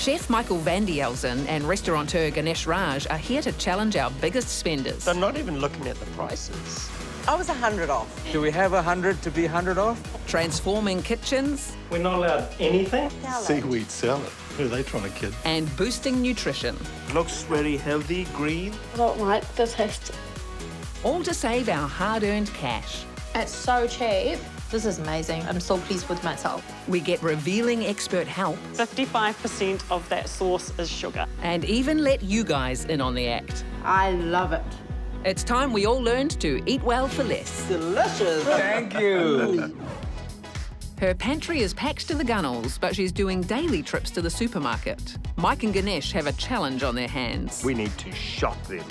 Chef Michael van Velzen and restaurateur Ganesh Raj are here to challenge our biggest spenders. They're not even looking at the prices. I was 100 off. Do we have 100 to be 100 off? Transforming kitchens. We're not allowed anything? Seaweed salad. Who are they trying to kid? And boosting nutrition. Looks very healthy, green. I don't like the taste. All to save our hard-earned cash. It's so cheap. This is amazing. I'm so pleased with myself. We get revealing expert help. 55% of that sauce is sugar. And even let you guys in on the act. I love it. It's time we all learned to eat well for less. Delicious. Thank you. Her pantry is packed to the gunnels, but she's doing daily trips to the supermarket. Mike and Ganesh have a challenge on their hands. We need to shop them.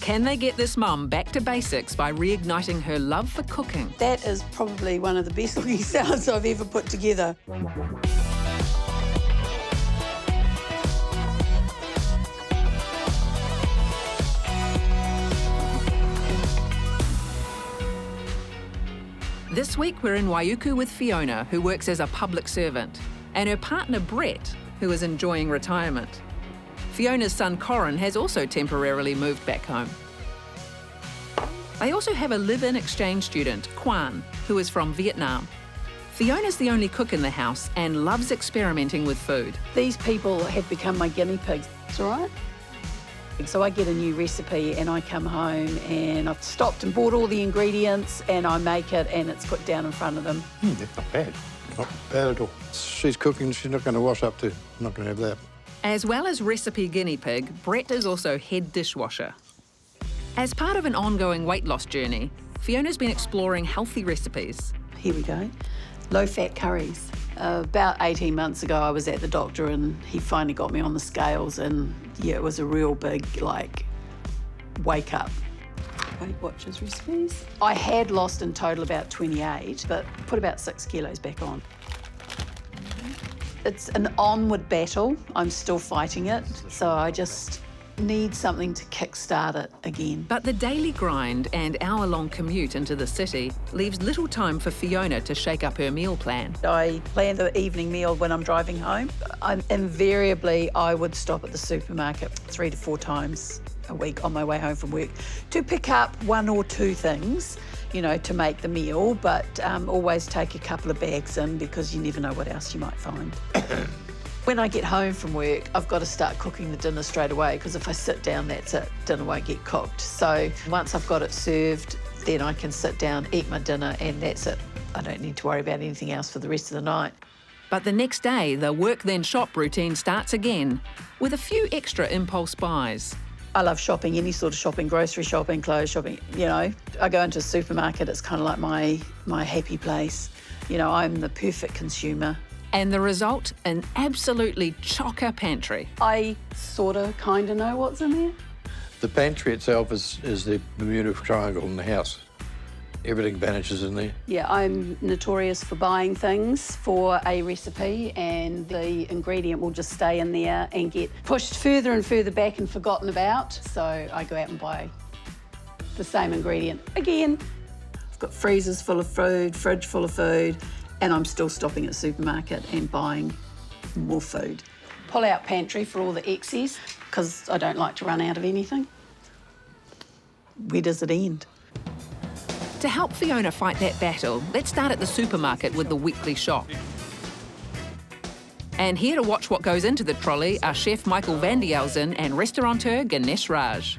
Can they get this mum back to basics by reigniting her love for cooking? That is probably one of the best looking salads I've ever put together. This week we're in Waiuku with Fiona, who works as a public servant, and her partner Brett, who is enjoying retirement. Fiona's son Corin has also temporarily moved back home. They also have a live-in exchange student, Quan, who is from Vietnam. Fiona's the only cook in the house and loves experimenting with food. These people have become my guinea pigs. It's all right. So I get a new recipe and I come home and I've stopped and bought all the ingredients and I make it and it's put down in front of them. That's not bad. Not bad at all. She's cooking, she's not going to wash up to. Not going to have that. As well as recipe guinea pig, Brett is also head dishwasher. As part of an ongoing weight loss journey, Fiona's been exploring healthy recipes. Here we go. Low-fat curries. About 18 months ago, I was at the doctor and he finally got me on the scales and, yeah, it was a real big, like, wake up. Weight Watchers recipes. I had lost in total about 28, but put about 6 kilos back on. It's an onward battle. I'm still fighting it, so I just need something to kickstart it again. But the daily grind and hour-long commute into the city leaves little time for Fiona to shake up her meal plan. I plan the evening meal when I'm driving home. Invariably, I would stop at the supermarket 3 to 4 times a week on my way home from work to pick up 1 or 2 things, you know, to make the meal, but always take a couple of bags in because you never know what else you might find. When I get home from work, I've got to start cooking the dinner straight away because if I sit down, that's it. Dinner won't get cooked. So once I've got it served, then I can sit down, eat my dinner, and that's it. I don't need to worry about anything else for the rest of the night. But the next day, the work then shop routine starts again with a few extra impulse buys. I love shopping, any sort of shopping, grocery shopping, clothes shopping, you know. I go into a supermarket, it's kind of like my happy place. You know, I'm the perfect consumer. And the result, an absolutely chocker pantry. I sort of, kind of know what's in there. The pantry itself is the Bermuda Triangle in the house. Everything vanishes in there. Yeah, I'm notorious for buying things for a recipe and the ingredient will just stay in there and get pushed further and further back and forgotten about. So I go out and buy the same ingredient again. I've got freezers full of food, fridge full of food, and I'm still stopping at the supermarket and buying more food. Pull out pantry for all the excess because I don't like to run out of anything. Where does it end? To help Fiona fight that battle, let's start at the supermarket with the weekly shop. And here to watch what goes into the trolley are Chef Michael van Velzen and restaurateur Ganesh Raj.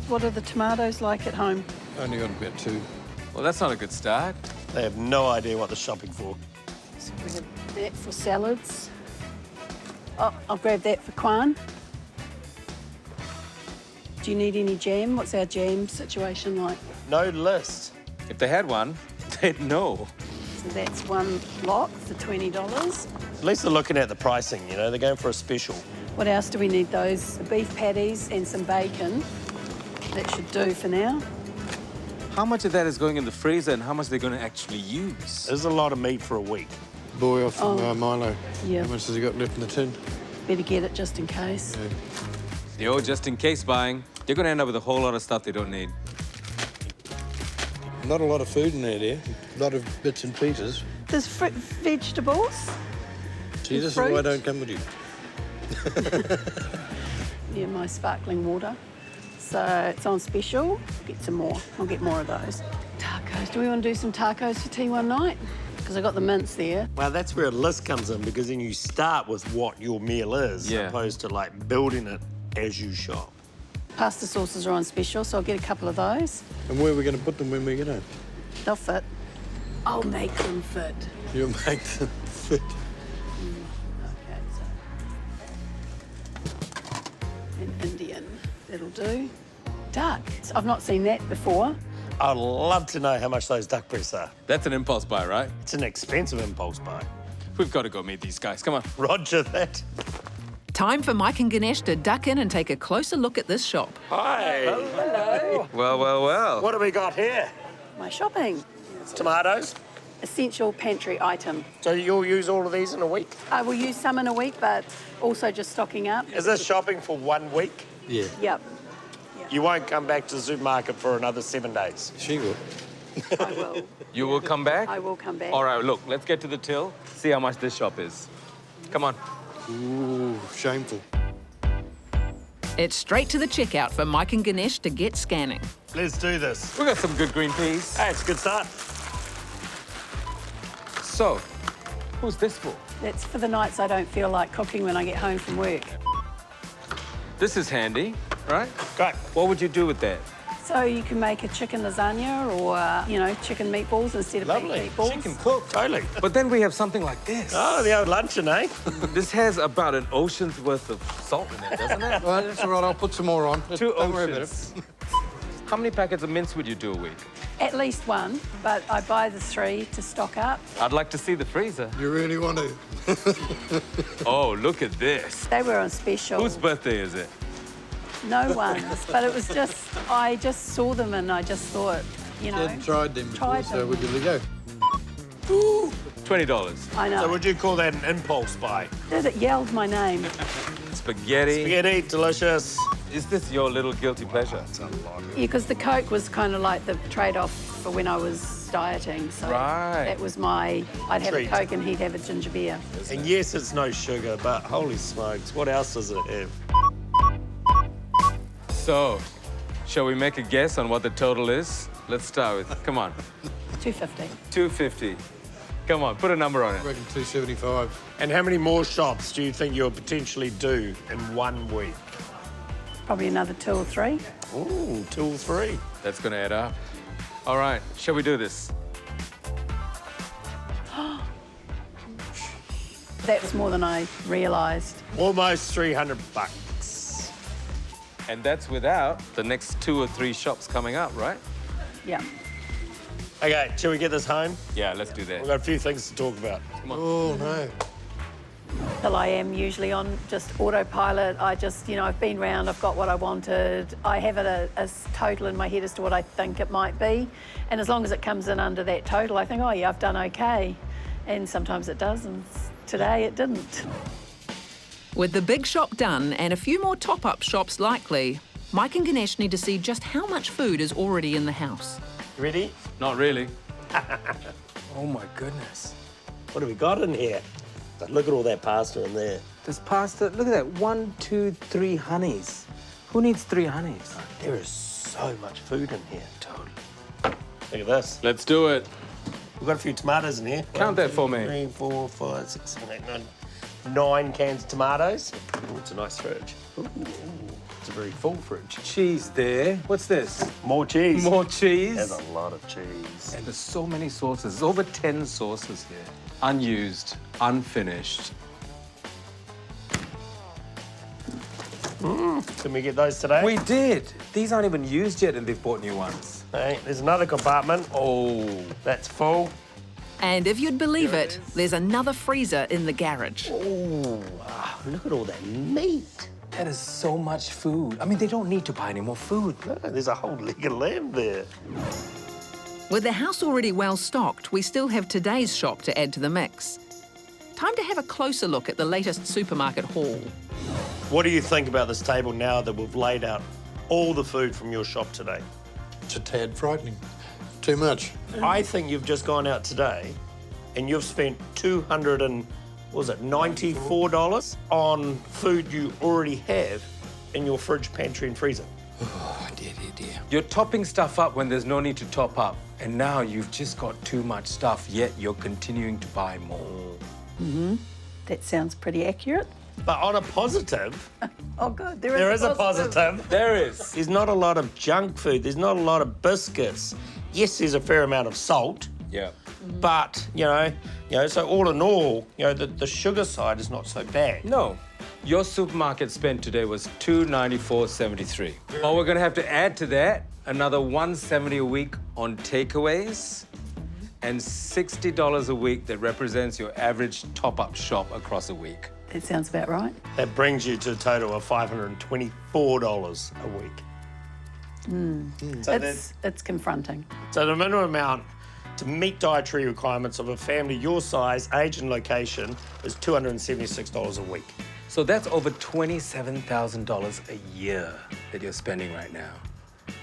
What are the tomatoes like at home? Only got about 2. Well, that's not a good start. They have no idea what they're shopping for. So we have that for salads. Oh, I'll grab that for Quan. Do you need any jam? What's our jam situation like? No list. If they had one, they'd know. So that's 1 block for $20. At least they're looking at the pricing, you know, they're going for a special. What else do we need? Those beef patties and some bacon. That should do for now. How much of that is going in the freezer and how much they're going to actually use? There's a lot of meat for a week. Boy off from Milo. Yeah. How much has he got left in the tin? Better get it just in case. Yeah. The old just-in-case buying. They're going to end up with a whole lot of stuff they don't need. Not a lot of food in there, dear. A lot of bits and pieces. There's vegetables. See, this is why I don't come with you. Yeah, my sparkling water. So it's on special. Get some more. I'll get more of those. Tacos. Do we want to do some tacos for tea one night? Because I got the mince there. Well, that's where a list comes in, because then you start with what your meal is, Yeah. opposed to like building it as you shop. Pasta sauces are on special, so I'll get a couple of those. And where are we going to put them when we get home? They'll fit. I'll make them fit. You'll make them fit. Okay, so an Indian, that'll do. Duck. I've not seen that before. I'd love to know how much those duck breasts are. That's an impulse buy, right? It's an expensive impulse buy. We've got to go meet these guys. Come on. Roger that. Time for Mike and Ganesh to duck in and take a closer look at this shop. Hi. Well, well, well. What have we got here? My shopping. Tomatoes. Essential pantry item. So you'll use all of these in a week? I will use some in a week, but also just stocking up. Is this shopping for 1 week? Yeah, Yep, You won't come back to the supermarket for another 7 days. she will. I will. You will come back? I will come back. All right, look, let's get to the till, see how much this shop is. Come on. Ooh, shameful. It's straight to the checkout for Mike and Ganesh to get scanning. Let's do this. We got some good green peas. Hey, it's a good start. So, who's this for? That's for the nights I don't feel like cooking when I get home from work. This is handy, right? Great. What would you do with that? So you can make a chicken lasagna or, chicken meatballs instead of Lovely. beef meatballs. She can cook. Totally. But then we have something like this. Oh, the old luncheon, eh? This has about an ocean's worth of salt in it, doesn't it? Well, that's all right, I'll put some more on. Two Don't worry about oceans. How many packets of mince would you do a week? At least one, but I buy the 3 to stock up. I'd like to see the freezer. it. You really want to? Oh, look at this. They were on special. Whose birthday is it? No one's, but it was just, I just saw them and I just thought, Dad tried them before, Tried so them. we're good to go. $20. I know. So would you call that an impulse buy? It yelled my name. Spaghetti. Spaghetti, delicious. Is this your little guilty pleasure? Yeah, because the Coke was kind of like the trade-off for when I was dieting. So Right. that was I'd have Treat. a Coke and he'd have a ginger beer. And yes, it's no sugar, but holy smokes, what else does it have? So, shall we make a guess on what the total is? Let's start with, come on, $2.50. $2.50. Come on, put a number on I it. reckon 275. And how many more shops do you think you'll potentially do in 1 week? Probably another 2 or 3. Ooh, 2 or 3. That's gonna add up. All right, shall we do this? That was more than I realised. Almost $300. And that's without the next 2 or 3 shops coming up, right? Yeah. Okay, shall we get this home? Yeah, let's do We've that. got a few things to talk about. Oh, no. Well, I am usually on just autopilot. I just, I've been round, I've got what I wanted. I have a total in my head as to what I think it might be. And as long as it comes in under that total, I think, oh, yeah, I've done okay. And sometimes it does, and today it didn't. With the big shop done and a few more top-up shops likely, Mike and Ganesh need to see just how much food is already in the house. You ready? Not really. Oh my goodness. What have we got in here? Look at all that pasta in there. This pasta, look at that. 1, 2, 3 honeys. Who needs 3 honeys? There is so much food in here. Totally. Look at this. Let's do it. We've got a few tomatoes in here. Count that for me. 3, 4, 5, 6, 7, 8, 9. 9 cans of tomatoes. Ooh, it's a nice fridge. Ooh, it's a very full fridge. Cheese there. What's this? More cheese. More cheese. There's a lot of cheese. And there's so many sauces. There's over 10 sauces here. Unused, unfinished. Can we get those today? We did. These aren't even used yet and they've bought new ones. Hey, there's another compartment. Oh. That's full. And if you'd believe it, there's another freezer in the garage. Ooh, wow, look at all that meat. That is so much food. I mean, they don't need to buy any more food. Oh, there's a whole leg of lamb there. With the house already well stocked, we still have today's shop to add to the mix. Time to have a closer look at the latest supermarket haul. What do you think about this table now that we've laid out all the food from your shop today? It's a tad frightening. Too much. I think you've just gone out today and you've spent $250 what was it, $94 on food you already have in your fridge, pantry and freezer. Oh, dear. You're topping stuff up when there's no need to top up. And now you've just got too much stuff, yet you're continuing to buy more. That sounds pretty accurate. But on a positive, Oh, good. there is a positive. There is. There's not a lot of junk food. There's not a lot of biscuits. Yes, there's a fair amount of salt, Yeah. but, so all in all, the sugar side is not so bad. No. Your supermarket spend today was $294.73. Oh, we're going to have to add to that another $170 a week on takeaways and $60 a week that represents your average top-up shop across a week. That sounds about right. That brings you to a total of $524 a week. So It's confronting. So the minimum amount to meet dietary requirements of a family your size, age and location is $276 a week. So that's over $27,000 a year that you're spending right now.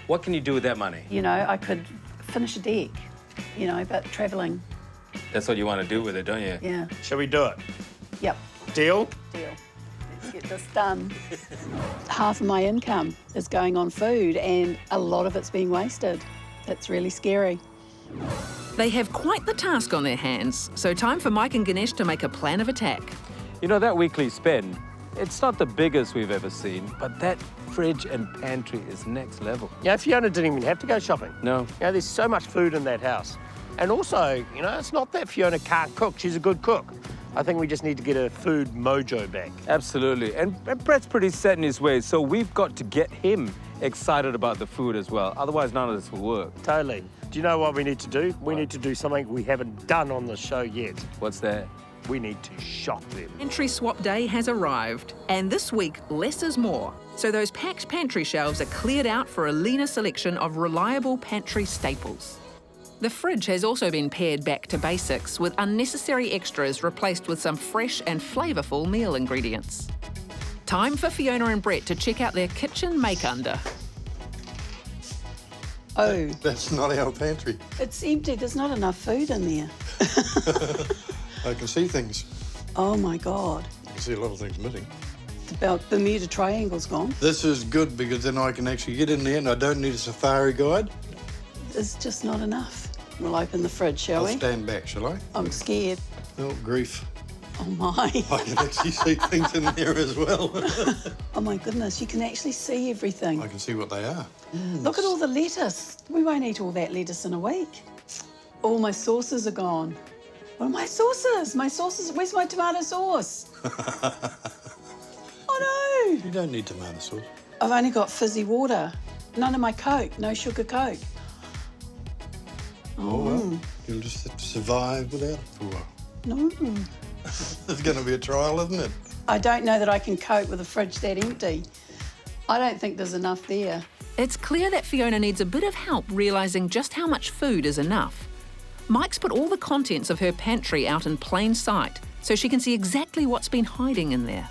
What can you do with that money? You know, I could finish a deck, but travelling, That's what you want to do with it, don't you? yeah. Shall we do it? Yep, Deal? deal. Let's get this done. Half of my income is going on food and a lot of it's being wasted. That's really scary. They have quite the task on their hands, so time for Mike and Ganesh to make a plan of attack. You know, that weekly spend, it's not the biggest we've ever seen, but that fridge and pantry is next level. Fiona didn't even have to go shopping. No. There's so much food in that house. And also, it's not that Fiona can't cook. She's a good cook. I think we just need to get her food mojo back. Absolutely. And Brett's pretty set in his ways, so we've got to get him excited about the food as well. Otherwise, none of this will work. Totally. Do you know what we need to do? We need to do something we haven't done on the show yet. What's that? We need to shop them. Pantry swap day has arrived, and this week, less is more. So those packed pantry shelves are cleared out for a leaner selection of reliable pantry staples. The fridge has also been pared back to basics, with unnecessary extras replaced with some fresh and flavourful meal ingredients. Time for Fiona and Brett to check out their kitchen make-under. Oh, That's not our pantry. it's empty. There's not enough food in there. I can see things. Oh, my God. I can see a lot of things missing. The Bermuda Triangle's gone. This is good because then I can actually get in there and I don't need a safari guide. There's just not enough. We'll open the fridge, shall I'll we? stand back, shall I? I'm scared. Oh, grief. Oh, my. I can actually see things in there as well. Oh, my goodness. You can actually see everything. I can see what they are. Look at all the lettuce. We won't eat all that lettuce in a week. All my sauces are gone. What are my sauces? My sauces. Where's my tomato sauce? Oh, no. You don't need tomato sauce. I've only got fizzy water. None of my Coke. No sugar Coke. Oh, well. You'll just have to survive without it for a while. No. It's going to be a trial, isn't it? I don't know that I can cope with a fridge that empty. I don't think there's enough there. It's clear that Fiona needs a bit of help realising just how much food is enough. Mike's put all the contents of her pantry out in plain sight so she can see exactly what's been hiding in there.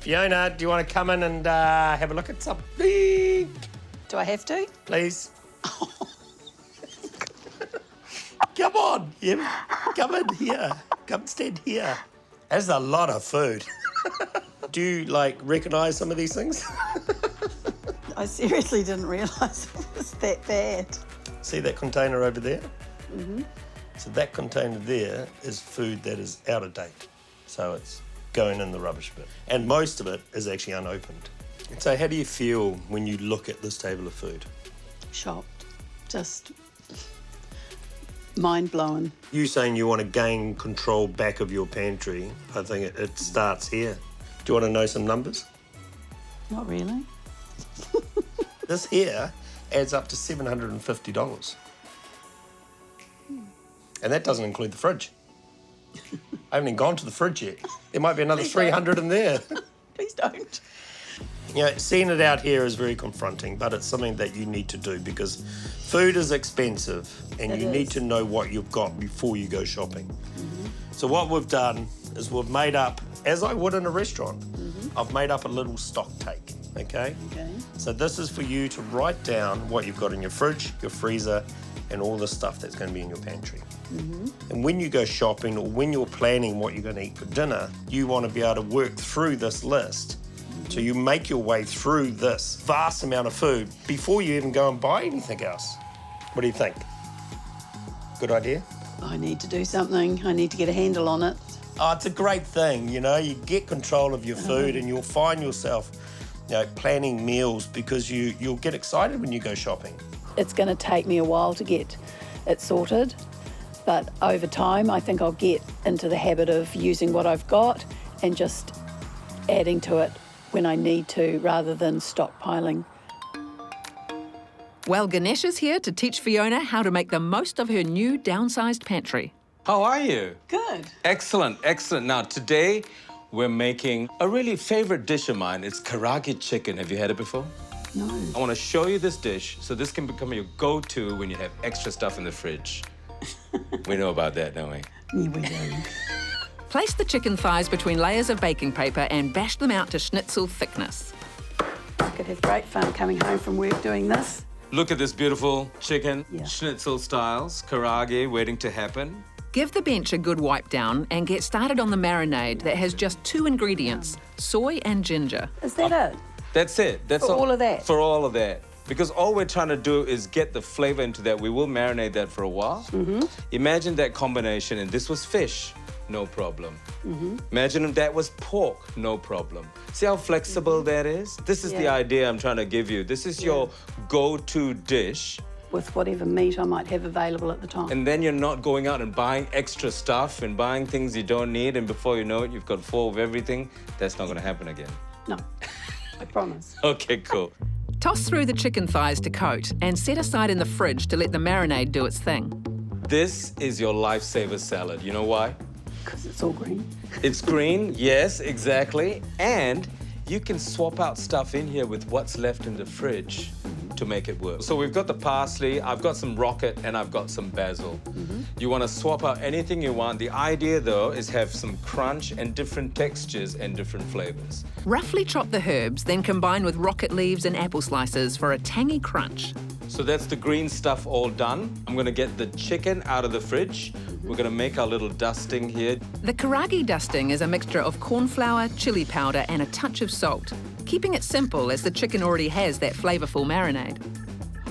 Fiona, do you want to come in and have a look at something? Do I have to? Please. Come on, come in here. Come stand here. That's a lot of food. Do you, recognise some of these things? I seriously didn't realise it was that bad. See that container over there? Mm-hmm. So that container there is food that is out of date. So it's going in the rubbish bin. And most of it is actually unopened. So how do you feel when you look at this table of food? Shocked. Just mind-blowing. You saying you want to gain control back of your pantry, I think it starts here. Do you want to know some numbers? Not really. This here adds up to $750. And that doesn't include the fridge. I haven't even gone to the fridge yet. There might be another $300 in there. Please don't. Seeing it out here is very confronting, but it's something that you need to do because food is expensive and you need to know what you've got before you go shopping. Mm-hmm. So what we've done is we've made up, as I would in a restaurant, I've made up a little Stocktake, okay? Okay. So this is for you to write down what you've got in your fridge, your freezer, and all the stuff that's going to be in your pantry. And when you go shopping or when you're planning what you're going to eat for dinner, you want to be able to work through this list. So you make your way through this vast amount of food before you even go and buy anything else. What do you think? Good idea? I need to do something. I need to get a handle on it. Oh, it's a great thing, you know. You get control of your food and you'll find yourself, you know, planning meals because you'll get excited when you go shopping. It's going to take me a while to get it sorted, but over time I think I'll get into the habit of using what I've got and just adding to it when I need to rather than stockpiling. Well, Ganesh is here to teach Fiona how to make the most of her new downsized pantry. How are you? Good. Excellent, excellent. Now, today we're making a really favorite dish of mine. It's Karagi chicken. Have you had it before? No. I want to show you this dish so this can become your go-to when you have extra stuff in the fridge. We know about that, don't we? Yeah, we do. Place the chicken thighs between layers of baking paper and bash them out to schnitzel thickness. I could have great fun coming home from work doing this. Look at this beautiful chicken, Yeah. schnitzel styles, Karagi waiting to happen. Give the bench a good wipe down and get started on the marinade that has just 2 ingredients, soy and ginger. Is that it? That's it. That's For all of that? For all of that. Because all we're trying to do is get the flavor into that. We will marinate that for a while. Imagine that combination, and this was fish, no problem. Imagine if that was pork, no problem. See how flexible that is? This is the Yeah. idea I'm trying to give you. This is your go-to dish. With whatever meat I might have available at the time. And then you're not going out and buying extra stuff and buying things you don't need, and before you know it, you've got full of everything. That's not going to happen again. No, I promise. Okay, cool. Toss through the chicken thighs to coat and set aside in the fridge to let the marinade do its thing. This is your lifesaver salad. You know why? Because it's all green. It's green, yes, exactly. And you can swap out stuff in here with what's left in the fridge to make it work. So we've got the parsley, I've got some rocket, and I've got some basil. You want to swap out anything you want. The idea, though, is have some crunch and different textures and different flavors. Roughly chop the herbs, then combine with rocket leaves and apple slices for a tangy crunch. So that's the green stuff all done. I'm going to get the chicken out of the fridge. We're going to make our little dusting here. The Karagi dusting is a mixture of corn flour, chili powder and a touch of salt, keeping it simple as the chicken already has that flavourful marinade.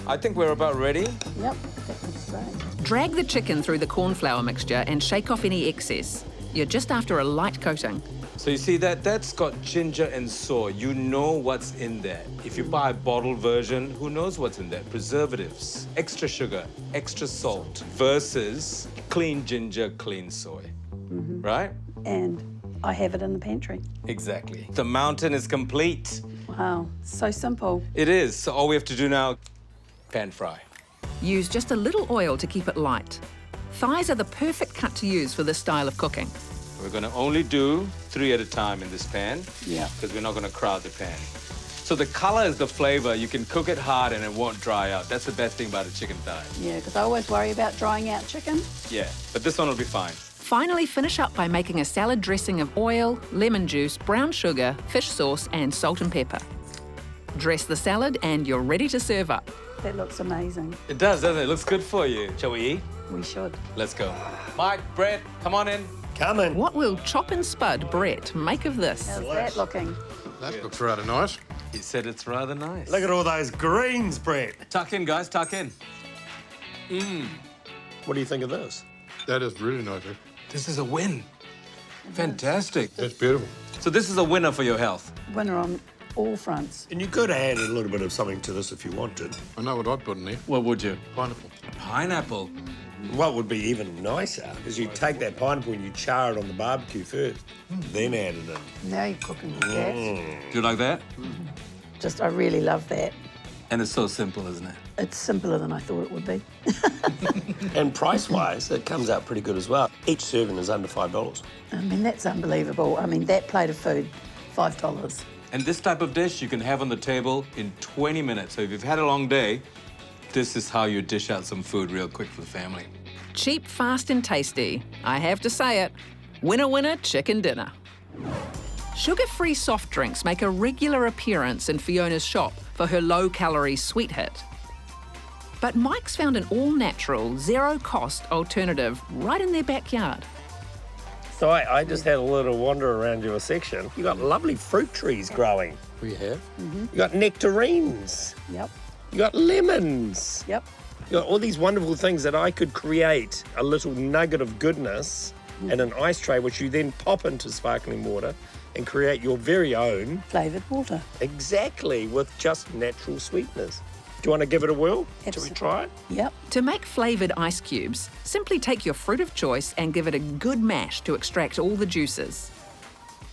I think we're about ready. Yep, that looks great. Drag the chicken through the corn flour mixture and shake off any excess. You're just after a light coating. So you see that's got ginger and soy. You know what's in there. If you buy a bottled version, who knows what's in there? Preservatives, extra sugar, extra salt versus clean ginger, clean soy, right? And I have it in the pantry. Exactly. The mountain is complete. Wow, so simple. It is. So all we have to do now, pan fry. Use just a little oil to keep it light. Thighs are the perfect cut to use for this style of cooking. We're going to only do 3 at a time in this pan. Yeah. Because we're not going to crowd the pan. So the color is the flavor. You can cook it hard and it won't dry out. That's the best thing about a chicken thigh. Yeah, because I always worry about drying out chicken. Yeah, but this one will be fine. Finally, finish up by making a salad dressing of oil, lemon juice, brown sugar, fish sauce and salt and pepper. Dress the salad and you're ready to serve up. That looks amazing. It does, doesn't it? It looks good for you. Shall we eat? We should. Let's go. Mike, Brett, come on in. Coming. What will Chop and Spud Brett make of this? How's that looking? That looks rather nice. He said it's rather nice. Look at all those greens, Brett. Tuck in, guys, tuck in. What do you think of this? That is really nice. Eh? This is a win. Fantastic. That's beautiful. So this is a winner for your health. Winner on all fronts. And you could add a little bit of something to this if you wanted. I know what I'd put in there. What would you? Pineapple. Pineapple. What would be even nicer is you take that pineapple and you char it on the barbecue first, then add it in. Now you're cooking with that. Do you like that? Just, I really love that. And it's so simple, isn't it? It's simpler than I thought it would be. And price-wise, it comes out pretty good as well. Each serving is under $5. I mean, that's unbelievable. I mean, that plate of food, $5. And this type of dish you can have on the table in 20 minutes. So if you've had a long day, this is how you dish out some food real quick for the family. Cheap, fast and tasty. I have to say it. Winner, winner, chicken dinner. Sugar-free soft drinks make a regular appearance in Fiona's shop for her low-calorie sweet hit. But Mike's found an all-natural, zero-cost alternative right in their backyard. So I just had a little wander around your section. You got lovely fruit trees growing. We have. You got nectarines. Yep. You got lemons. Yep. You got all these wonderful things that I could create a little nugget of goodness in an ice tray, which you then pop into sparkling water and create your very own. Flavoured water. Exactly, with just natural sweeteners. Do you want to give it a whirl? Shall we try it? Yep. To make flavoured ice cubes, simply take your fruit of choice and give it a good mash to extract all the juices.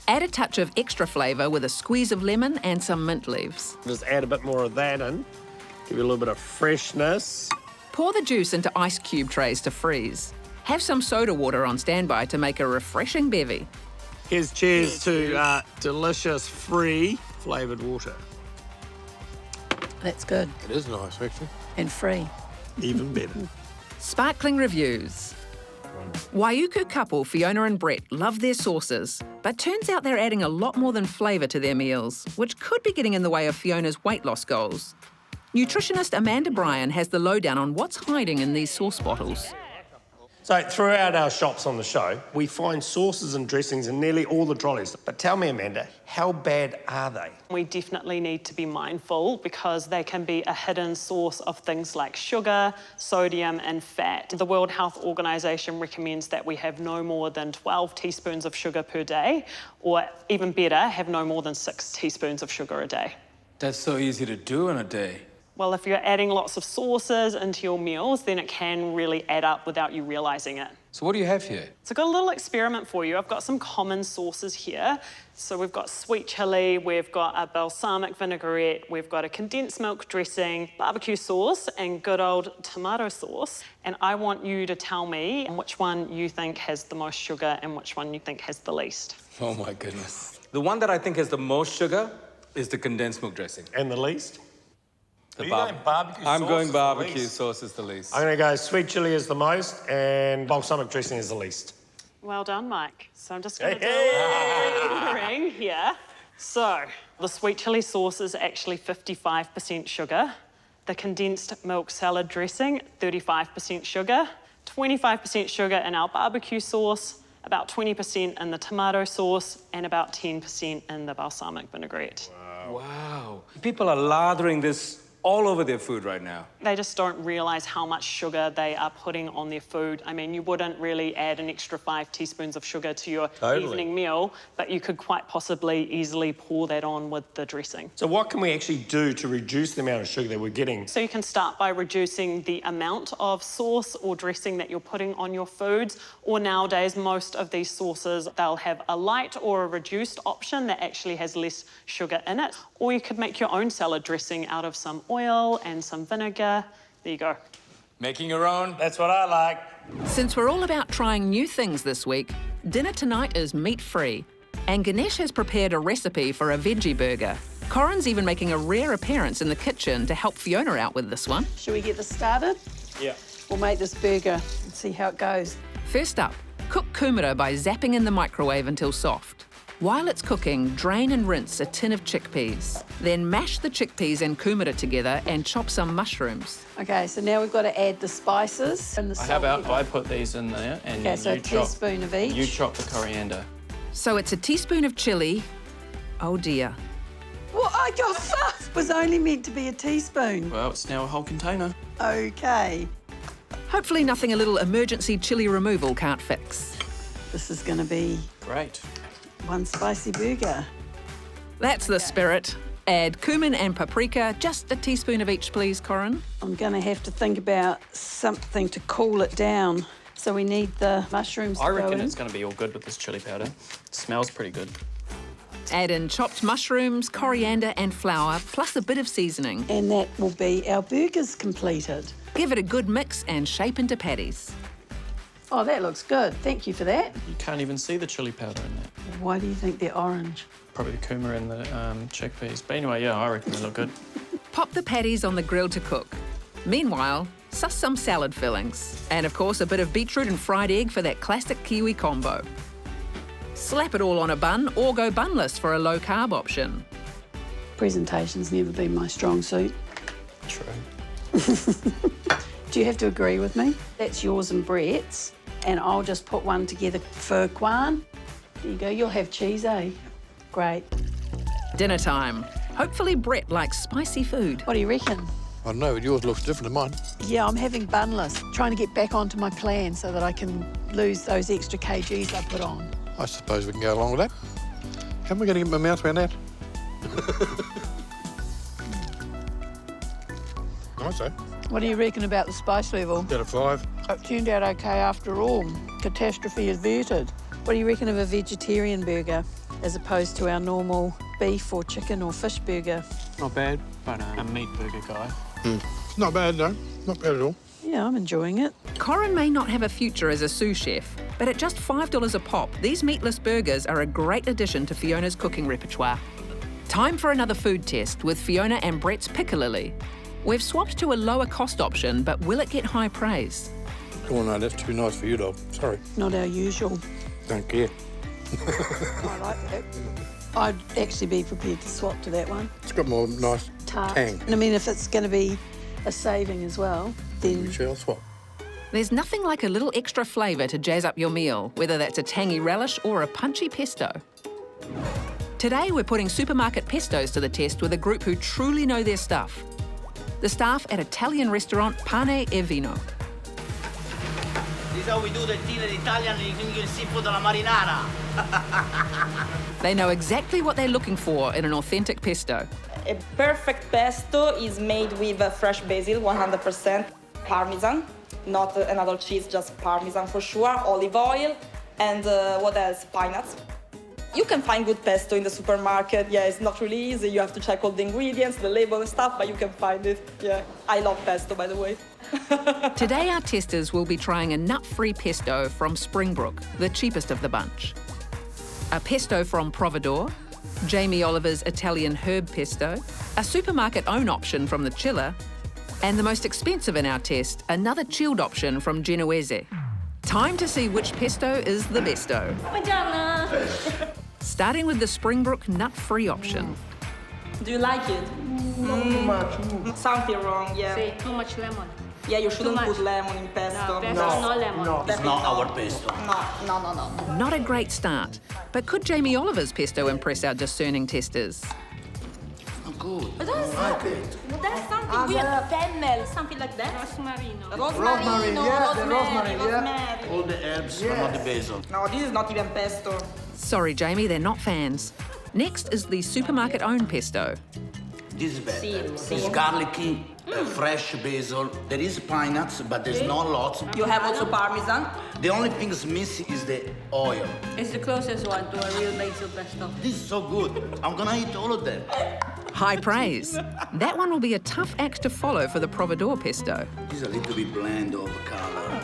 Add a touch of extra flavour with a squeeze of lemon and some mint leaves. Just add a bit more of that in. Give you a little bit of freshness. Pour the juice into ice cube trays to freeze. Have some soda water on standby to make a refreshing bevy. Here's cheers to delicious, free flavoured water. That's good. It is nice, actually. And free. Even better. Sparkling reviews. Waiuku couple Fiona and Brett love their sauces, but turns out they're adding a lot more than flavour to their meals, which could be getting in the way of Fiona's weight loss goals. Nutritionist Amanda Bryan has the lowdown on what's hiding in these sauce bottles. So throughout our shops on the show, we find sauces and dressings in nearly all the trolleys. But tell me, Amanda, how bad are they? We definitely need to be mindful because they can be a hidden source of things like sugar, sodium and fat. The World Health Organization recommends that we have no more than 12 teaspoons of sugar per day, or even better, have no more than 6 teaspoons of sugar a day. That's so easy to do in a day. Well, if you're adding lots of sauces into your meals, then it can really add up without you realizing it. So what do you have here? So I've got a little experiment for you. I've got some common sauces here. So we've got sweet chili, we've got a balsamic vinaigrette, we've got a condensed milk dressing, barbecue sauce, and good old tomato sauce. And I want you to tell me which one you think has the most sugar and which one you think has the least. Oh my goodness. The one that I think has the most sugar is the condensed milk dressing. And the least? The Are you going barbecue sauce? I'm going is the barbecue least? sauce is the least. I'm going to go sweet chili is the most and balsamic dressing is the least. Well done, Mike. So I'm just going to do a ring here. So the sweet chili sauce is actually 55% sugar. The condensed milk salad dressing, 35% sugar. 25% sugar in our barbecue sauce, about 20% in the tomato sauce, and about 10% in the balsamic vinaigrette. Wow. People are lathering this all over their food right now. They just don't realise how much sugar they are putting on their food. I mean, you wouldn't really add an extra 5 teaspoons of sugar to your evening meal, but you could quite possibly easily pour that on with the dressing. So what can we actually do to reduce the amount of sugar that we're getting? So you can start by reducing the amount of sauce or dressing that you're putting on your foods, or nowadays most of these sauces, they'll have a light or a reduced option that actually has less sugar in it, or you could make your own salad dressing out of some oil and some vinegar. There you go. Making your own. That's what I like. Since we're all about trying new things this week, dinner tonight is meat-free, and Ganesh has prepared a recipe for a veggie burger. Corin's even making a rare appearance in the kitchen to help Fiona out with this one. Shall we get this started? Yeah. We'll make this burger and see how it goes. First up, cook kumara by zapping in the microwave until soft. While it's cooking, drain and rinse a tin of chickpeas. Then mash the chickpeas and kumara together and chop some mushrooms. Okay, so now we've got to add the spices and the salt. How about I put these in there and Okay, so a teaspoon of each. You chop the coriander. So it's a teaspoon of chilli. Oh dear. Well, I got fussed. Was only meant to be a teaspoon. Well, it's now a whole container. Okay. Hopefully nothing a little emergency chilli removal can't fix. This is going to be Great. one spicy burger. That's the spirit. Add cumin and paprika, just a teaspoon of each, please, Corin. I'm going to have to think about something to cool it down. So we need the mushrooms I to go reckon in. it's going to be all good with this chili powder. It smells pretty good. Add in chopped mushrooms, coriander and flour, plus a bit of seasoning. And that will be our burgers completed. Give it a good mix and shape into patties. Oh, that looks good. Thank you for that. You can't even see the chili powder in that. Why do you think they're orange? Probably the kumara and the chickpeas. But anyway, yeah, I reckon they look good. Pop the patties on the grill to cook. Meanwhile, suss some salad fillings. And of course, a bit of beetroot and fried egg for that classic Kiwi combo. Slap it all on a bun or go bunless for a low-carb option. Presentation's never been my strong suit. True. Do you have to agree with me? That's yours and Brett's, and I'll just put one together for Kwan. There you go, you'll have cheese, eh? Great. Dinner time. Hopefully Brett likes spicy food. What do you reckon? I don't know, but yours looks different to mine. Yeah, I'm having bunless, trying to get back onto my plan so that I can lose those extra kgs I put on. I suppose we can go along with that. How am I going to get my mouth around that? Nice, eh? What do you reckon about the spice level? Out of 5. It turned out okay after all. Catastrophe averted. What do you reckon of a vegetarian burger as opposed to our normal beef or chicken or fish burger? Not bad, but I'm a meat burger guy. Not bad, though. Not bad at all. Yeah, I'm enjoying it. Corin may not have a future as a sous chef, but at just $5 a pop, these meatless burgers are a great addition to Fiona's cooking repertoire. Time for another food test with Fiona and Brett's Piccalilli. We've swapped to a lower cost option, but will it get high praise? Oh, no, that's too nice for you, dog. Sorry. Not our usual. Don't care. I like that. I'd actually be prepared to swap to that one. It's got more nice Tart. tang. And I mean, if it's going to be a saving as well, then... Sure, I'll swap. There's nothing like a little extra flavour to jazz up your meal, whether that's a tangy relish or a punchy pesto. Today, we're putting supermarket pestos to the test with a group who truly know their stuff. The staff at Italian restaurant Pane e Vino. This is how we do the tea in Italian, including seafood alla marinara. They know exactly what they're looking for in an authentic pesto. A perfect pesto is made with fresh basil, 100%, parmesan, not another cheese, just parmesan for sure, olive oil, and what else? Pine nuts. You can find good pesto in the supermarket. Yeah, it's not really easy. You have to check all the ingredients, the label and stuff, but you can find it. Yeah, I love pesto, by the way. Today, our testers will be trying a nut-free pesto from Springbrook, the cheapest of the bunch. A pesto from Providore, Jamie Oliver's Italian herb pesto, a supermarket own option from the chiller, and the most expensive in our test, another chilled option from Genovese. Time to see which pesto is the besto. Buongiorno. Starting with the Springbrook nut-free option. Do you like it? Not too much. Something wrong, yeah. Say too much lemon. Yeah, you shouldn't put lemon in pesto. No, pesto, no lemon. No, it's not our pesto. No. Not a great start, but could Jamie Oliver's pesto impress our discerning testers? Good. But there's something weird, fennel, something like that. Rosmarino. Rosemary, yeah. rosemary. All the herbs, but not the basil. No, this is not even pesto. Sorry, Jamie, they're not fans. Next is the supermarket own pesto. This is better. Sì. It's garlicky, fresh basil. There is pine nuts, but there's not lots. You have also parmesan. The only thing that's missing is the oil. It's the closest one to a real basil pesto. This is so good. I'm gonna eat all of them. High praise. That one will be a tough act to follow for the Providore pesto. This is a little bit bland of color.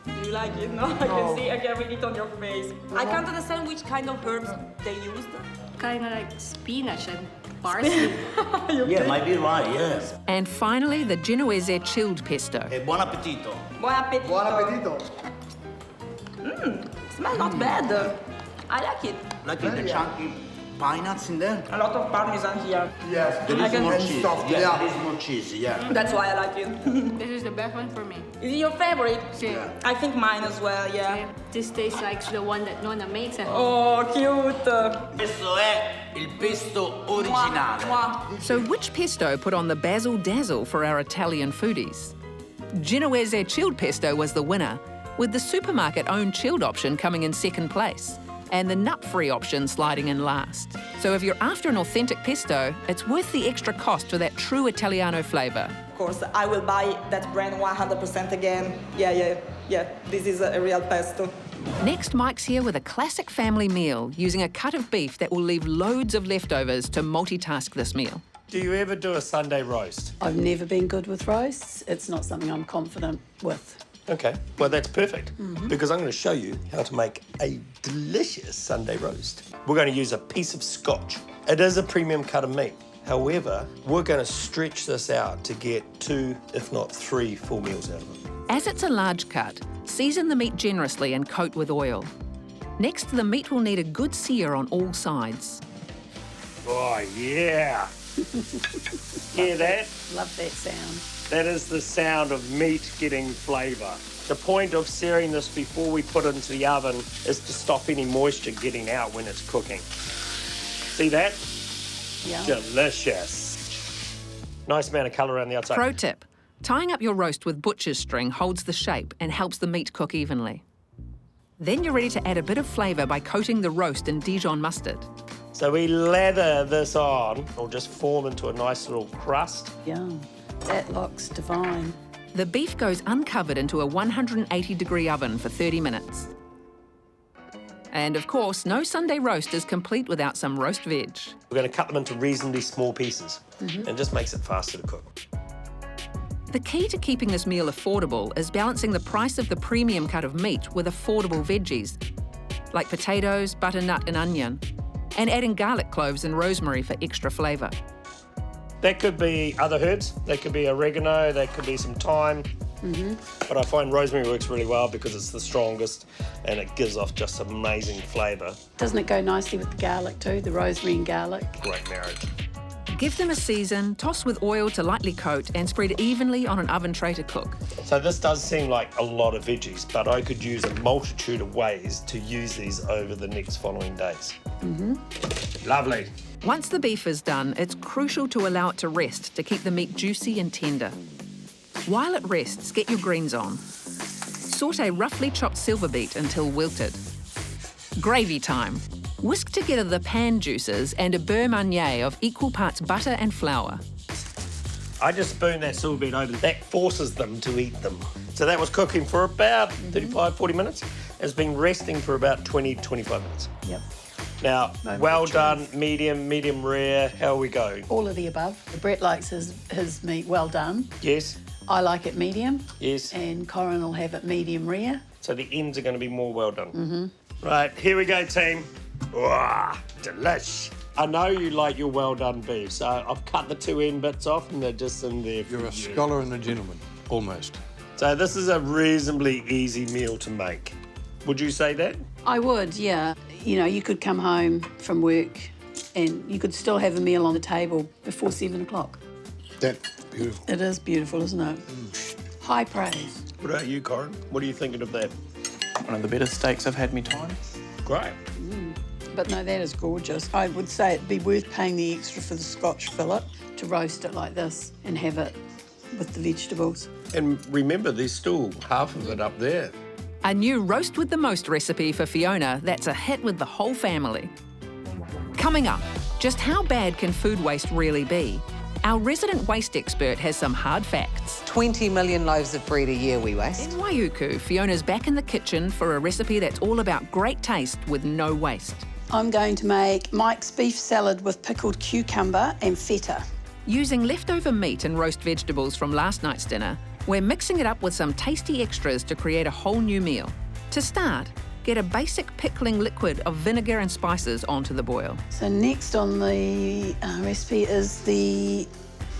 Do you like it? No, I can see, I can read it on your face. I can't understand which kind of herbs they used. Kind of like spinach and parsley. Yeah, might be right, yes. And finally, the Genovese chilled pesto. Buon appetito. Buon appetito. Buon appetito. Smells not bad. I like it. Like the chunky pine nuts in there? A lot of parmesan here. Yes, there is more cheese. Yeah, there is more cheese, yeah. That's why I like it. This is the best one for me. Is it your favorite? Yeah. I think mine as well, yeah. This tastes like the one that Nonna makes at home. Oh, cute. Questo è il pesto originale. Mwah. So which pesto put on the basil dazzle for our Italian foodies? Genovese chilled pesto was the winner, with the supermarket own chilled option coming in second place, and the nut-free option sliding in last. So if you're after an authentic pesto, it's worth the extra cost for that true Italiano flavour. Of course, I will buy that brand 100% again. Yeah. This is a real pesto. Next, Mike's here with a classic family meal, using a cut of beef that will leave loads of leftovers to multitask this meal. Do you ever do a Sunday roast? I've never been good with roasts. It's not something I'm confident with. Okay, well that's perfect, because I'm going to show you how to make a delicious Sunday roast. We're going to use a piece of scotch. It is a premium cut of meat. However, we're going to stretch this out to get 2, if not 3 full meals out of it. As it's a large cut, season the meat generously and coat with oil. Next, the meat will need a good sear on all sides. Oh, yeah. Hear that? Love that sound. That is the sound of meat getting flavour. The point of searing this before we put it into the oven is to stop any moisture getting out when it's cooking. See that? Yeah. Delicious. Nice amount of colour around the outside. Pro tip, tying up your roast with butcher's string holds the shape and helps the meat cook evenly. Then you're ready to add a bit of flavour by coating the roast in Dijon mustard. So we lather this on, it'll just form into a nice little crust. Yum. That looks divine. The beef goes uncovered into a 180-degree oven for 30 minutes. And of course, no Sunday roast is complete without some roast veg. We're going to cut them into reasonably small pieces, and it just makes it faster to cook. The key to keeping this meal affordable is balancing the price of the premium cut of meat with affordable veggies, like potatoes, butternut and onion, and adding garlic cloves and rosemary for extra flavour. That could be other herbs, that could be oregano, that could be some thyme. But I find rosemary works really well because it's the strongest and it gives off just amazing flavour. Doesn't it go nicely with the garlic too, the rosemary and garlic? Great marriage. Give them a season, toss with oil to lightly coat and spread evenly on an oven tray to cook. So this does seem like a lot of veggies, but I could use a multitude of ways to use these over the next following days. Lovely. Once the beef is done, it's crucial to allow it to rest to keep the meat juicy and tender. While it rests, get your greens on. Sauté roughly chopped silver beet until wilted. Gravy time. Whisk together the pan juices and a beurre manier of equal parts butter and flour. I just spoon that silver beet over. That forces them to eat them. So that was cooking for about 35, 40 minutes. It's been resting for about 20, 25 minutes. Yep. Now, well done, medium rare, how we go? All of the above. Brett likes his meat well done. Yes. I like it medium. Yes. And Corin will have it medium rare. So the ends are going to be more well done. Right, here we go, team. Wow, delish. I know you like your well done beef, so I've cut the two end bits off and they're just in there for You're a scholar and a gentleman, almost. So this is a reasonably easy meal to make. Would you say that? I would, yeah. You know, you could come home from work and you could still have a meal on the table before 7 o'clock. That's beautiful. It is beautiful, isn't it? High praise. What about you, Corin? What are you thinking of that? One of the better steaks I've had me time. Great. But no, that is gorgeous. I would say it'd be worth paying the extra for the Scotch fillet to roast it like this and have it with the vegetables. And remember, there's still half of it up there. A new roast with the most recipe for Fiona that's a hit with the whole family. Coming up, just how bad can food waste really be? Our resident waste expert has some hard facts. 20 million loaves of bread a year we waste. In Waiuku, Fiona's back in the kitchen for a recipe that's all about great taste with no waste. I'm going to make Mike's beef salad with pickled cucumber and feta. Using leftover meat and roast vegetables from last night's dinner, we're mixing it up with some tasty extras to create a whole new meal. To start, get a basic pickling liquid of vinegar and spices onto the boil. So next on the recipe is the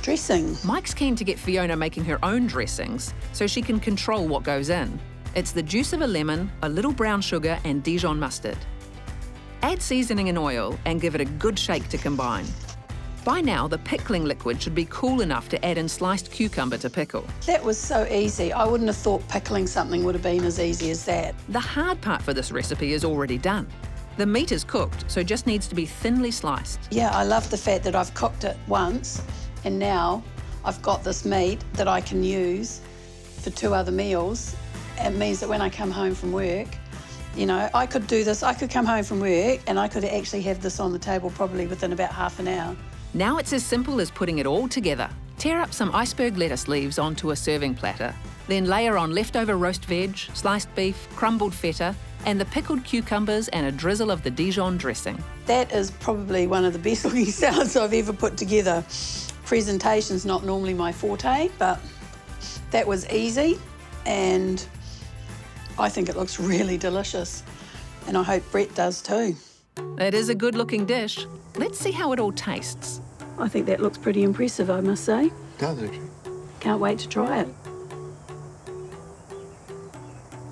dressing. Mike's keen to get Fiona making her own dressings so she can control what goes in. It's the juice of a lemon, a little brown sugar and Dijon mustard. Add seasoning and oil and give it a good shake to combine. By now, the pickling liquid should be cool enough to add in sliced cucumber to pickle. That was so easy. I wouldn't have thought pickling something would have been as easy as that. The hard part for this recipe is already done. The meat is cooked, so just needs to be thinly sliced. Yeah, I love the fact that I've cooked it once and now I've got this meat that I can use for 2 other meals. It means that when I come home from work, you know, I could do this. I could come home from work and I could actually have this on the table probably within about half an hour. Now it's as simple as putting it all together. Tear up some iceberg lettuce leaves onto a serving platter. Then layer on leftover roast veg, sliced beef, crumbled feta, and the pickled cucumbers and a drizzle of the Dijon dressing. That is probably one of the best looking salads I've ever put together. Presentation's not normally my forte, but that was easy and I think it looks really delicious. And I hope Brett does too. It is a good looking dish. Let's see how it all tastes. I think that looks pretty impressive, I must say. It does, actually. Can't wait to try it.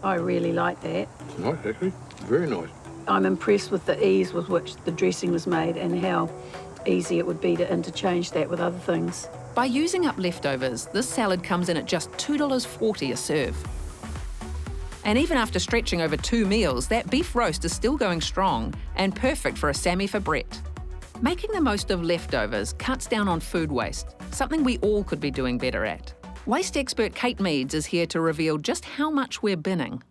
I really like that. It's nice, actually. Very nice. I'm impressed with the ease with which the dressing was made and how easy it would be to interchange that with other things. By using up leftovers, this salad comes in at just $2.40 a serve. And even after stretching over 2 meals, that beef roast is still going strong and perfect for a Sammy for Brett. Making the most of leftovers cuts down on food waste, something we all could be doing better at. Waste expert Kate Meads is here to reveal just how much we're binning.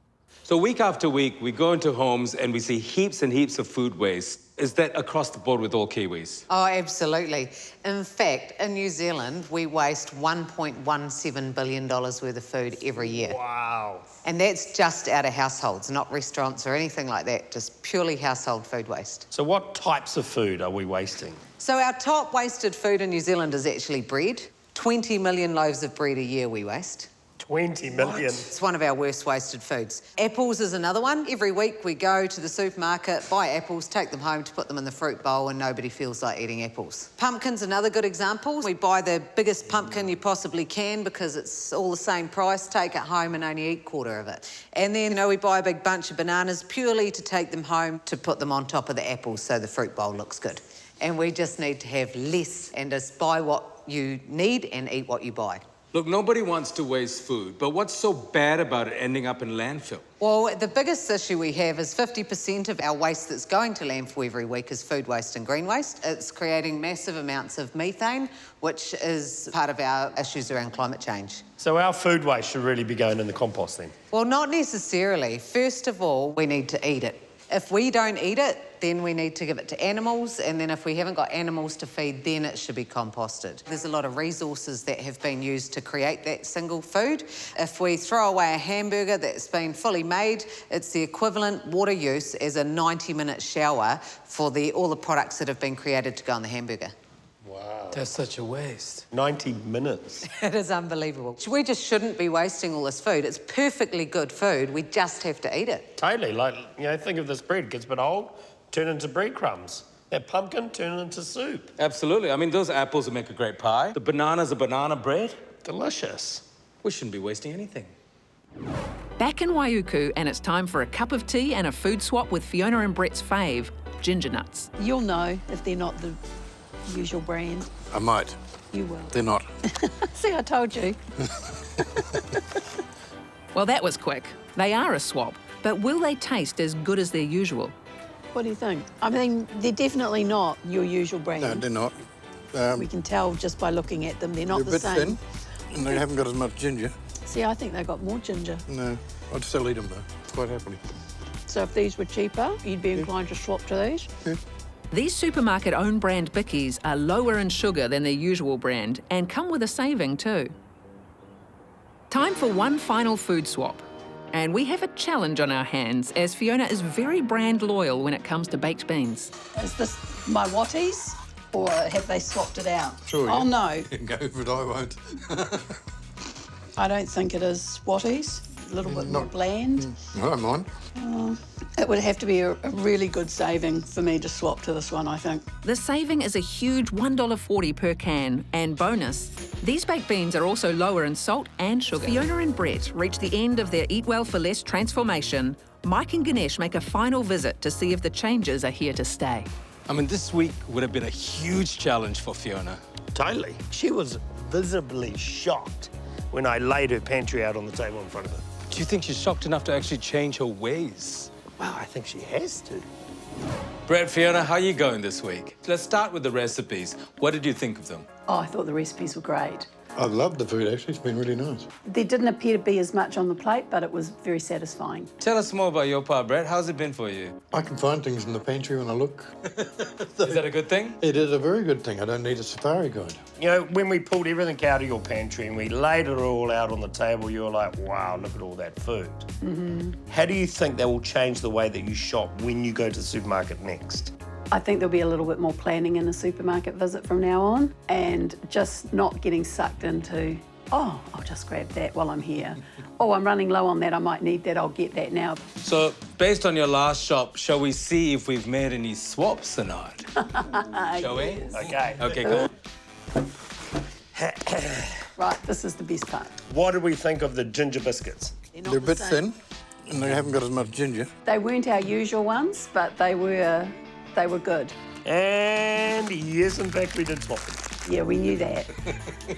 So week after week, we go into homes and we see heaps and heaps of food waste. Is that across the board with all Kiwis? Oh, absolutely. In fact, in New Zealand, we waste $1.17 billion worth of food every year. Wow. And that's just out of households, not restaurants or anything like that, just purely household food waste. So what types of food are we wasting? So our top wasted food in New Zealand is actually bread. 20 million loaves of bread a year we waste. 20 million. It's one of our worst wasted foods. Apples is another one. Every week we go to the supermarket, buy apples, take them home to put them in the fruit bowl, and nobody feels like eating apples. Pumpkin's another good example. We buy the biggest pumpkin you possibly can because it's all the same price, take it home and only eat a quarter of it. And then, we buy a big bunch of bananas purely to take them home to put them on top of the apples so the fruit bowl looks good. And we just need to have less and just buy what you need and eat what you buy. Look, nobody wants to waste food, but what's so bad about it ending up in landfill? Well, the biggest issue we have is 50% of our waste that's going to landfill every week is food waste and green waste. It's creating massive amounts of methane, which is part of our issues around climate change. So our food waste should really be going in the compost then? Well, not necessarily. First of all, we need to eat it. If we don't eat it, then we need to give it to animals, and then if we haven't got animals to feed, then it should be composted. There's a lot of resources that have been used to create that single food. If we throw away a hamburger that's been fully made, it's the equivalent water use as a 90-minute shower for all the products that have been created to go on the hamburger. Wow. That's such a waste. 90 minutes. It is unbelievable. We just shouldn't be wasting all this food. It's perfectly good food. We just have to eat it. Totally. Like, think of this bread. Gets a bit old, turn into breadcrumbs. That pumpkin, turn into soup. Absolutely. I mean, those apples will make a great pie. The banana's a banana bread. Delicious. We shouldn't be wasting anything. Back in Waiuku, and it's time for a cup of tea and a food swap with Fiona and Brett's fave, ginger nuts. You'll know if they're not the usual brand. I might. You will. They're not. See, I told you. Well, that was quick. They are a swap, but will they taste as good as their usual? What do you think? I mean, they're definitely not your usual brand. No, they're not. We can tell just by looking at them. They're not They're a the bit same. thin, and they haven't got as much ginger. See, I think they've got more ginger. No, I'd still eat them though, quite happily. So if these were cheaper, you'd be inclined to swap to these? Yeah. These supermarket own brand bickies are lower in sugar than their usual brand and come with a saving too. Time for one final food swap. And we have a challenge on our hands as Fiona is very brand loyal when it comes to baked beans. Is this my Watties? Or have they swapped it out? Sure, Oh, yeah. no. You can go for it, I won't. I don't think it is Watties. A little bit more bland. I don't mind. It would have to be a really good saving for me to swap to this one, I think. The saving is a huge $1.40 per can, and bonus, these baked beans are also lower in salt and sugar. Fiona and Brett reach the end of their Eat Well for Less transformation. Mike and Ganesh make a final visit to see if the changes are here to stay. I mean, this week would have been a huge challenge for Fiona. Totally. She was visibly shocked when I laid her pantry out on the table in front of her. Do you think she's shocked enough to actually change her ways? Well, I think she has to. Brett, Fiona, how are you going this week? Let's start with the recipes. What did you think of them? Oh, I thought the recipes were great. I've loved the food, actually. It's been really nice. There didn't appear to be as much on the plate, but it was very satisfying. Tell us more about your part, Brett. How's it been for you? I can find things in the pantry when I look. Is that a good thing? It is a very good thing. I don't need a safari guide. When we pulled everything out of your pantry and we laid it all out on the table, you were like, wow, look at all that food. Mm-hmm. How do you think that will change the way that you shop when you go to the supermarket next? I think there'll be a little bit more planning in a supermarket visit from now on and just not getting sucked into, oh, I'll just grab that while I'm here. Oh, I'm running low on that, I might need that, I'll get that now. So, based on your last shop, shall we see if we've made any swaps or not? Shall we? Okay. Okay, cool. Right, this is the best part. What did we think of the ginger biscuits? Not They're a the bit same. thin, and they haven't got as much ginger. They weren't our usual ones, but they were good. And yes, in fact, we did swap them. Yeah, we knew that.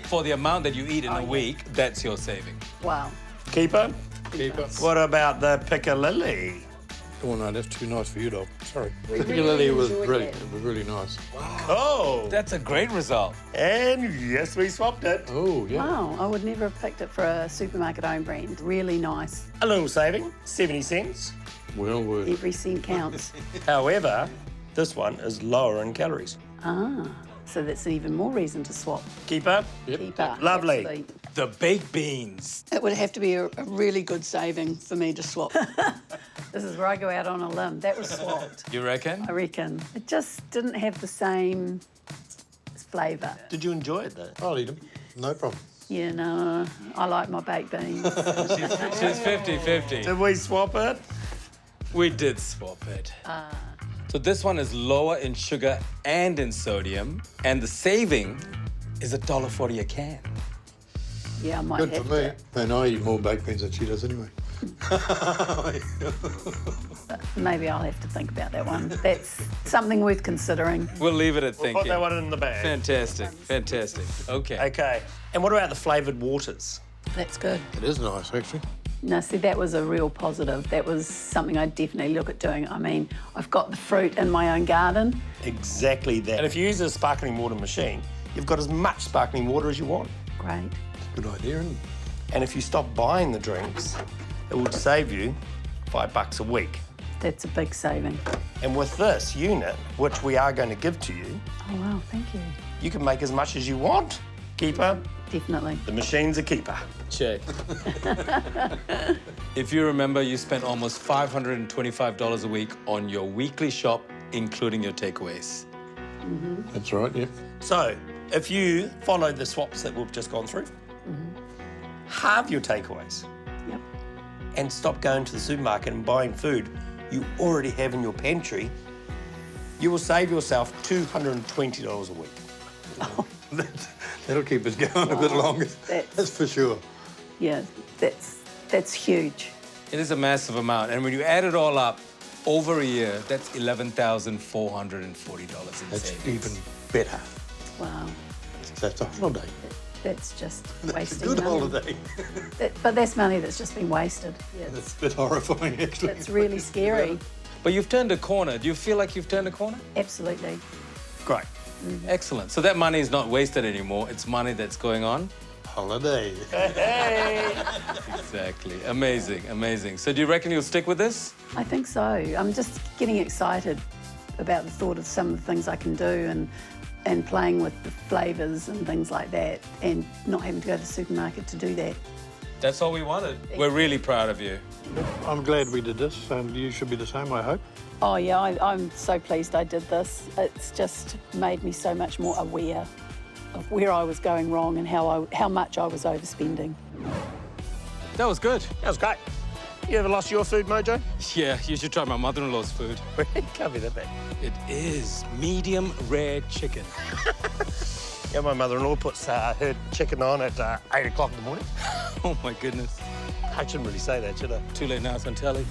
For the amount that you eat in a week, that's your saving. Wow. Keeper? Keeper. What about the piccalilli? Oh, no, that's too nice for you, dog. Sorry. Particularly it was brilliant. It was really nice. Oh! That's a great result. And yes, we swapped it. Oh, yeah. Wow, I would never have picked it for a supermarket own brand. Really nice. A little saving, 70 cents. Well worth. Every cent counts. However, this one is lower in calories. Ah, so that's even more reason to swap. Keeper? Keeper. Lovely. Absolutely. The baked beans. It would have to be a really good saving for me to swap. This is where I go out on a limb. That was swapped. You reckon? I reckon. It just didn't have the same flavour. Did you enjoy it though? I'll eat them. No problem. Yeah, no, I like my baked beans. She's 50-50. Did we swap it? We did swap it. So this one is lower in sugar and in sodium, and the saving is $1.40 a can. Yeah, I might Good have for me. to. And I eat more baked beans than she does anyway. Maybe I'll have to think about that one. That's something worth considering. We'll leave it at We'll thinking. put that one in the bag. Fantastic, fantastic. Okay. Okay. And what about the flavoured waters? That's good. It is nice, actually. No, see, that was a real positive. That was something I'd definitely look at doing. I mean, I've got the fruit in my own garden. Exactly that. And if you use a sparkling water machine, you've got as much sparkling water as you want. Great. Good idea, isn't it? And if you stop buying the drinks, it will save you $5 a week. That's a big saving. And with this unit, which we are going to give to you, Oh, wow, thank you. you can make as much as you want. Keeper, Definitely. the machine's a keeper. Check. If you remember, you spent almost $525 a week on your weekly shop, including your takeaways. That's right, yeah. So, if you follow the swaps that we've just gone through, halve your takeaways Yep. and stop going to the supermarket and buying food you already have in your pantry, you will save yourself $220 a week. That'll keep us going a bit longer. That's for sure. Yeah, that's huge. It is a massive amount, and when you add it all up, over a year, that's $11,440 in That's savings. even better. Wow. That's a holiday. That's just That's a wasting good money. holiday. But that's money that's just been wasted. Yeah, That's a bit horrifying, actually. it's really scary. But you've turned a corner. Do you feel like you've turned a corner? Absolutely. Great. Excellent. So that money is not wasted anymore. It's money that's going on. Holiday. Exactly. Amazing, amazing. So do you reckon you'll stick with this? I think so. I'm just getting excited about the thought of some of the things I can do and playing with the flavours and things like that and not having to go to the supermarket to do that. That's all we wanted. We're really proud of you. I'm glad we did this, and you should be the same, I hope. Oh, yeah, I'm so pleased I did this. It's just made me so much more aware of where I was going wrong and how much I was overspending. That was good. That was great. You ever lost your food mojo? Yeah, you should try my mother-in-law's food. Can't be that bad. It is medium rare chicken. Yeah, my mother-in-law puts her chicken on at 8 o'clock in the morning. Oh, my goodness. I shouldn't really say that, should I? Too late now, it's on telly.